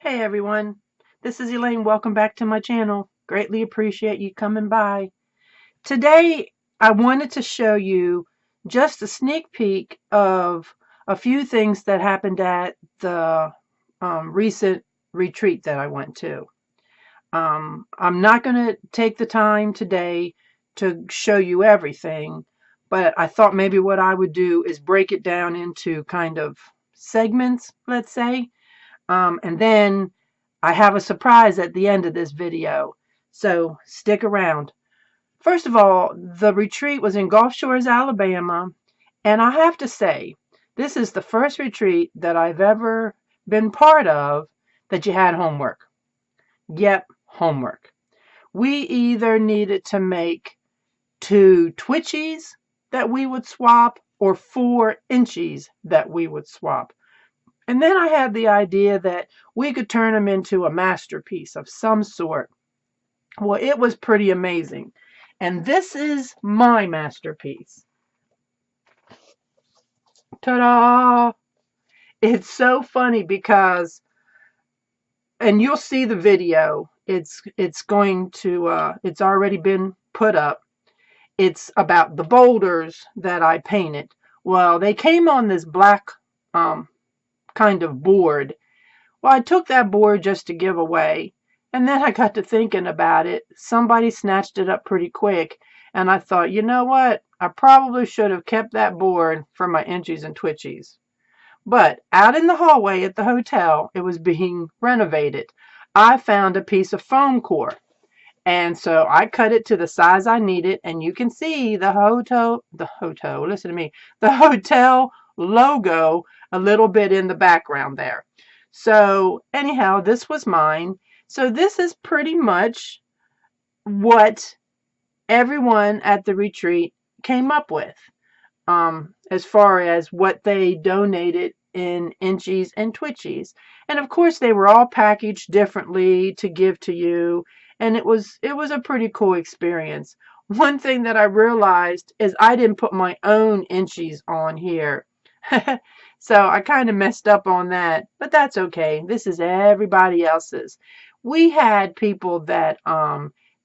Hey everyone, this is Elaine. Welcome back to my channel. Greatly appreciate you coming by. Today I wanted to show you just a sneak peek of a few things that happened at the recent retreat that I went to. I'm not going to take the time today to show you everything, but I thought maybe what I would do is break it down into kind of segments, let's say. And then I have a surprise at the end of this video, so stick around. First of all, the retreat was in Gulf Shores, Alabama, and I have to say, this is the first retreat that I've ever been part of that you had homework. Yep, homework. We either needed to make 2 twitchies that we would swap or 4 inchies that we would swap. And then I had the idea that we could turn them into a masterpiece of some sort. Well, it was pretty amazing. And this is my masterpiece. Ta-da! It's so funny because, and you'll see the video, it's already been put up. It's about the boulders that I painted. Well, they came on this black kind of board. Well, I took that board just to give away, and then I got to thinking about it. Somebody snatched it up pretty quick, and I thought, you know what? I probably should have kept that board for my inchies and twitchies. But out in the hallway at the hotel, it was being renovated. I found a piece of foam core, and so I cut it to the size I needed, and you can see the listen to me, the hotel logo a little bit in the background there. So anyhow, this was mine. So this is pretty much what everyone at the retreat came up with, as far as what they donated in inchies and twitchies. And of course, they were all packaged differently to give to you. And it was a pretty cool experience. One thing that I realized is I didn't put my own inchies on here. So I kind of messed up on that, but that's okay. This is everybody else's. We had people that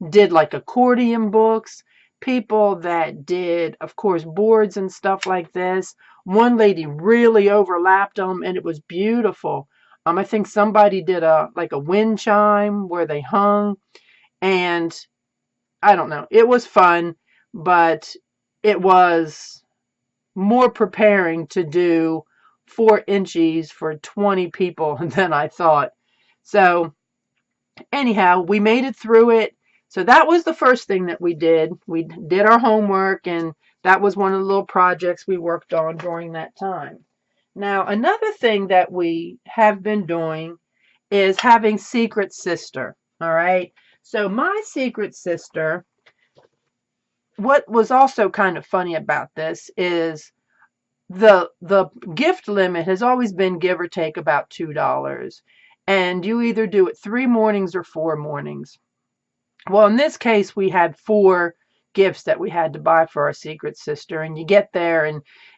did like accordion books, people that did, of course, boards and stuff like this. One lady really overlapped them, and it was beautiful. I think somebody did a wind chime where they hung, and I don't know. It was fun, but it was more preparing to do 4 inchies for 20 people than I thought. So anyhow, we made it through it. So that was the first thing that we did. We did our homework, and that was one of the little projects we worked on during that time. Now, another thing that we have been doing is having Secret Sister. All right. So my Secret Sister, what was also kind of funny about this is the gift limit has always been give or take about $2, and you either do it 3 mornings or 4 mornings. Well, in this case, we had 4 gifts that we had to buy for our Secret Sister, and you get there,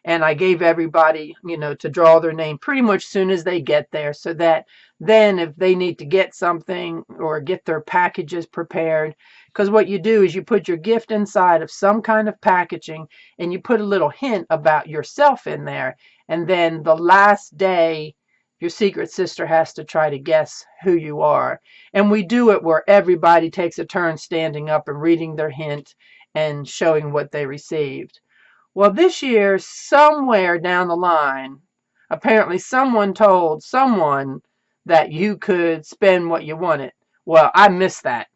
and I gave everybody, to draw their name pretty much soon as they get there, so that then if they need to get something or get their packages prepared, because what you do is you put your gift inside of some kind of packaging, and you put a little hint about yourself in there, and then the last day your Secret Sister has to try to guess who you are. And we do it where everybody takes a turn standing up and reading their hint and showing what they received. Well, this year, somewhere down the line, apparently someone told someone that you could spend what you wanted. Well, I missed that.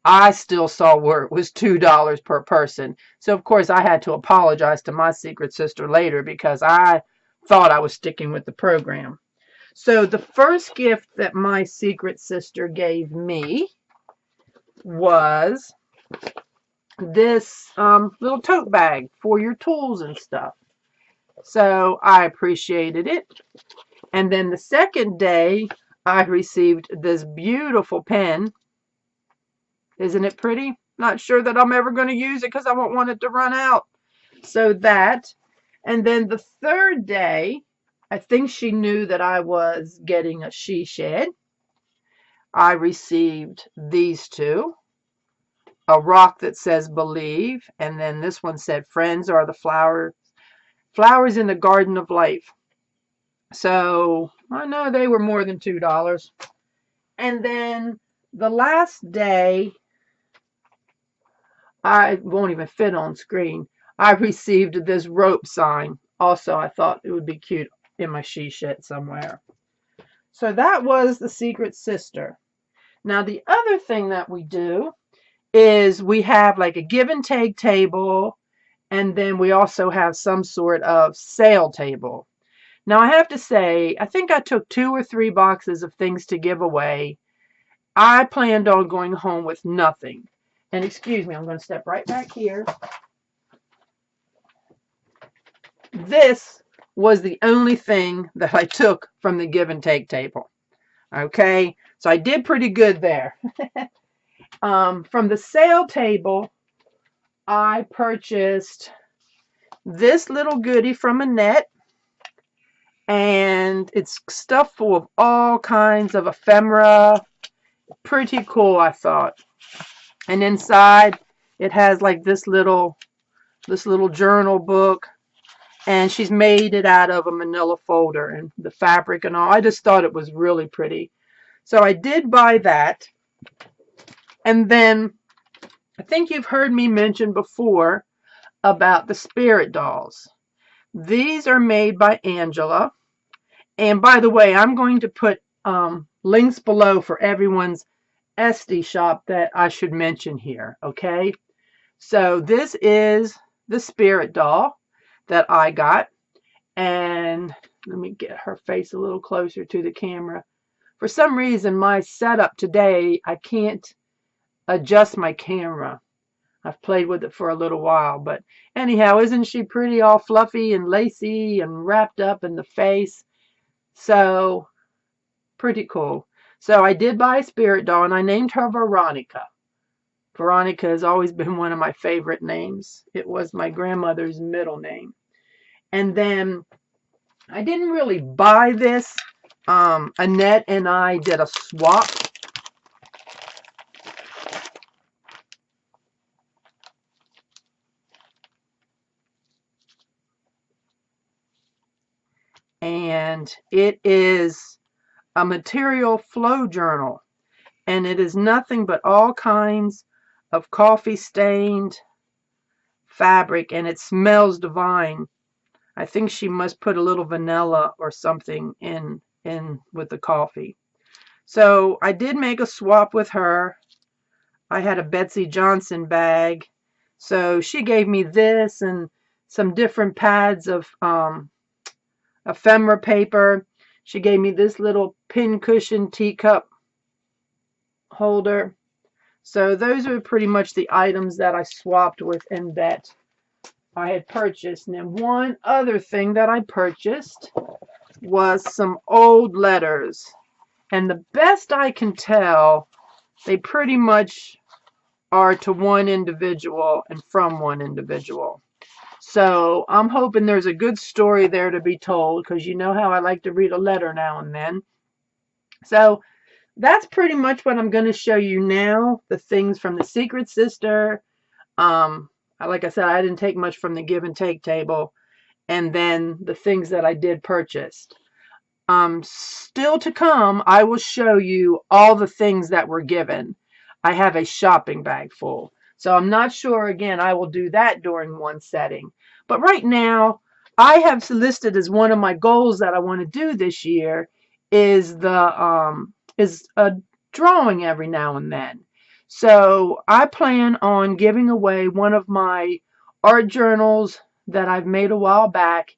I still saw where it was $2 per person. So, of course, I had to apologize to my Secret Sister later because I thought I was sticking with the program. So the first gift that my Secret Sister gave me was this little tote bag for your tools and stuff. So I appreciated it. And then the second day, I received this beautiful pen. Isn't it pretty? Not sure that I'm ever going to use it because I won't want it to run out. So that. And then the third day, I think she knew that I was getting a she shed. I received these two. A rock that says believe, and then this one said friends are the flowers in the garden of life. So I know they were more than $2. And then the last day, I won't even fit on screen, I received this rope sign. Also, I thought it would be cute in my she shed somewhere. So that was the Secret Sister. Now the other thing that we do is we have like a give and take table, and then we also have some sort of sale table. Now I have to say, I think I took 2 or 3 boxes of things to give away. I planned on going home with nothing. And excuse me, I'm going to step right back here. This was the only thing that I took from the give and take table. Okay, so I did pretty good there. From the sale table, I purchased this little goodie from Annette, and it's stuff full of all kinds of ephemera. Pretty cool, I thought. And inside it has like this little journal book, and she's made it out of a manila folder and the fabric and all. I just thought it was really pretty, so I did buy that. And then I think you've heard me mention before about the spirit dolls. These are made by Angela. And by the way, I'm going to put links below for everyone's Etsy shop that I should mention here, okay? So this is the spirit doll that I got. And let me get her face a little closer to the camera. For some reason, my setup today, I can't adjust my camera. I've played with it for a little while, but anyhow, isn't she pretty, all fluffy and lacy and wrapped up in the face? So pretty cool. So I did buy a spirit doll, and I named her Veronica. Veronica has always been one of my favorite names. It was my grandmother's middle name. And then I didn't really buy this. Annette and I did a swap. And it is a material flow journal. And it is nothing but all kinds of coffee stained fabric, and it smells divine. I think she must put a little vanilla or something in with the coffee. So I did make a swap with her. I had a Betsy Johnson bag, so she gave me this and some different pads of ephemera paper. She gave me this little pincushion teacup holder. So those are pretty much the items that I swapped with and that I had purchased. And then one other thing that I purchased was some old letters. And the best I can tell, they pretty much are to one individual and from one individual. So I'm hoping there's a good story there to be told, because you know how I like to read a letter now and then. So that's pretty much what I'm going to show you now. The things from the Secret Sister. Like I said, I didn't take much from the give and take table. And then the things that I did purchase. Still to come, I will show you all the things that were given. I have a shopping bag full. So I'm not sure, again, I will do that during one setting. But right now, I have listed as one of my goals that I want to do this year is a drawing every now and then. So I plan on giving away one of my art journals that I've made a while back,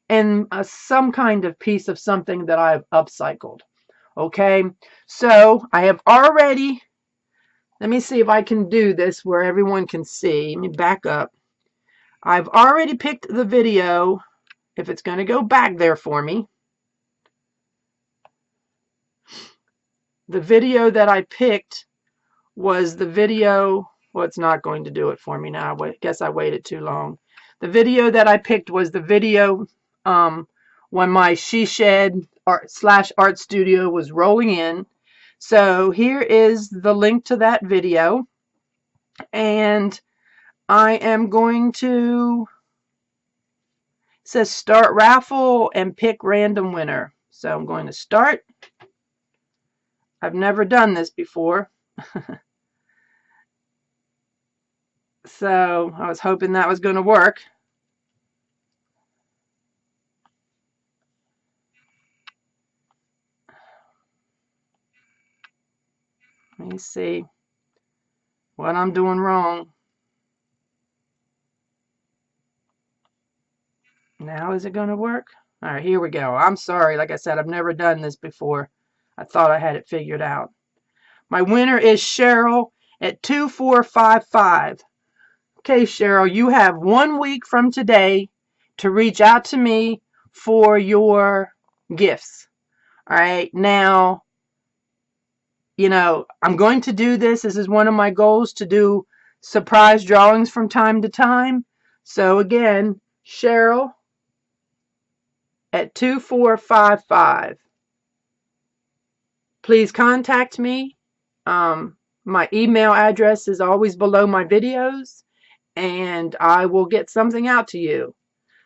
and some kind of piece of something that I've upcycled. Okay, so I have already, let me see if I can do this where everyone can see. Let me back up. I've already picked the video, if it's going to go back there for me. The video that I picked was the video, well, it's not going to do it for me now. I guess I waited too long. The video that I picked was the video when my she shed art studio was rolling in. So here is the link to that video, and I am going to, it says start raffle and pick random winner. So I'm going to start. I've never done this before. So I was hoping that was going to work. Let me see what I'm doing wrong. Now is it going to work? All right, here we go. I'm sorry. Like I said, I've never done this before. I thought I had it figured out. My winner is Cheryl at 2455. Okay, Cheryl, you have 1 week from today to reach out to me for your gifts. All right, now, I'm going to do this. This is one of my goals, to do surprise drawings from time to time. So again, Cheryl at 2455. Please contact me. My email address is always below my videos, and I will get something out to you.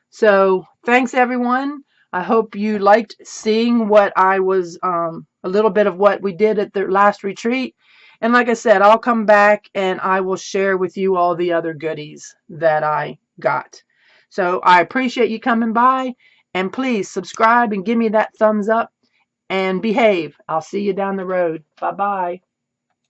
So thanks, everyone. I hope you liked seeing what I was, a little bit of what we did at the last retreat. And like I said, I'll come back and I will share with you all the other goodies that I got. So I appreciate you coming by, and please subscribe and give me that thumbs up and behave. I'll see you down the road. Bye-bye.